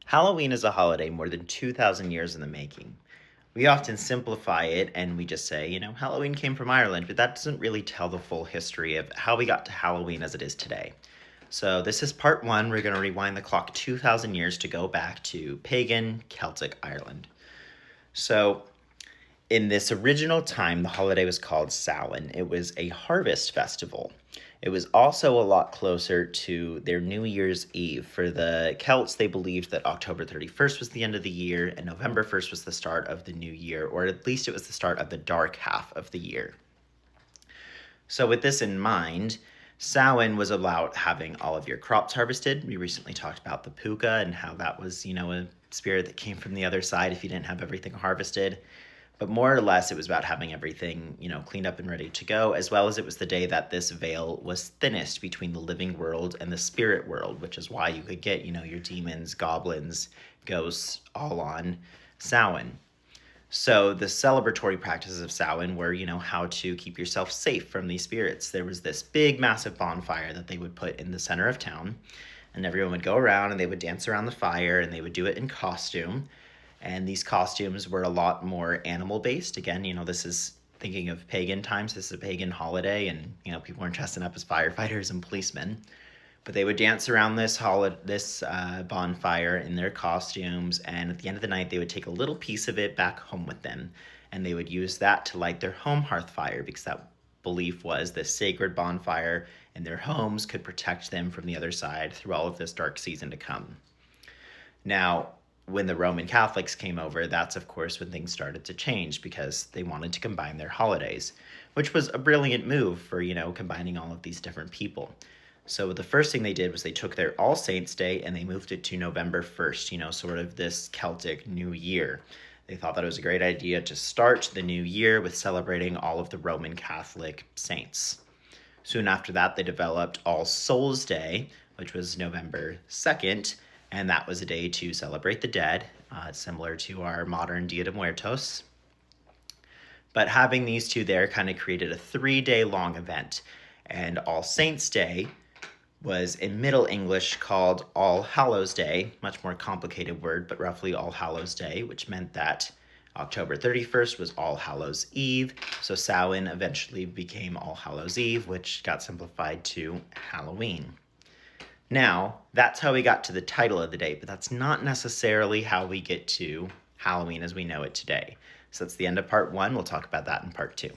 Halloween is a holiday more than 2,000 years in the making. We often simplify it and we just say, Halloween came from Ireland, but that doesn't really tell the full history of how we got to Halloween as it is today. So, this is part one. We're going to rewind the clock 2,000 years to go back to pagan Celtic Ireland. So, in this original time, the holiday was called Samhain. It was a harvest festival. It was also a lot closer to their New Year's Eve. For the Celts, they believed that October 31st was the end of the year and November 1st was the start of the new year, or at least it was the start of the dark half of the year. So, with this in mind, Samhain was about having all of your crops harvested. We recently talked about the puka and how that was, a spirit that came from the other side if you didn't have everything harvested. But more or less, it was about having everything, cleaned up and ready to go, as well as it was the day that this veil was thinnest between the living world and the spirit world, which is why you could get, your demons, goblins, ghosts all on Samhain. So the celebratory practices of Samhain were, how to keep yourself safe from these spirits. There was this big, massive bonfire that they would put in the center of town, and everyone would go around and they would dance around the fire, and they would do it in costume. And these costumes were a lot more animal based. Again, this is thinking of pagan times. This is a pagan holiday, and people weren't dressing up as firefighters and policemen. But they would dance around this bonfire in their costumes, and at the end of the night, they would take a little piece of it back home with them, and they would use that to light their home hearth fire, because that belief was this sacred bonfire in their homes could protect them from the other side through all of this dark season to come. Now, when the Roman Catholics came over, that's of course when things started to change, because they wanted to combine their holidays, which was a brilliant move for, combining all of these different people. So the first thing they did was they took their All Saints' Day and they moved it to November 1st, sort of this Celtic New Year. They thought that it was a great idea to start the new year with celebrating all of the Roman Catholic saints. Soon after that, they developed All Souls' Day, which was November 2nd, and that was a day to celebrate the dead, similar to our modern Dia de Muertos. But having these two there kind of created a 3-day long event. And All Saints' Day was in Middle English called All Hallows' Day, much more complicated word, but roughly All Hallows' Day, which meant that October 31st was All Hallows' Eve. So Samhain eventually became All Hallows' Eve, which got simplified to Halloween. Now, that's how we got to the title of the day, but that's not necessarily how we get to Halloween as we know it today. So that's the end of part one. We'll talk about that in part two.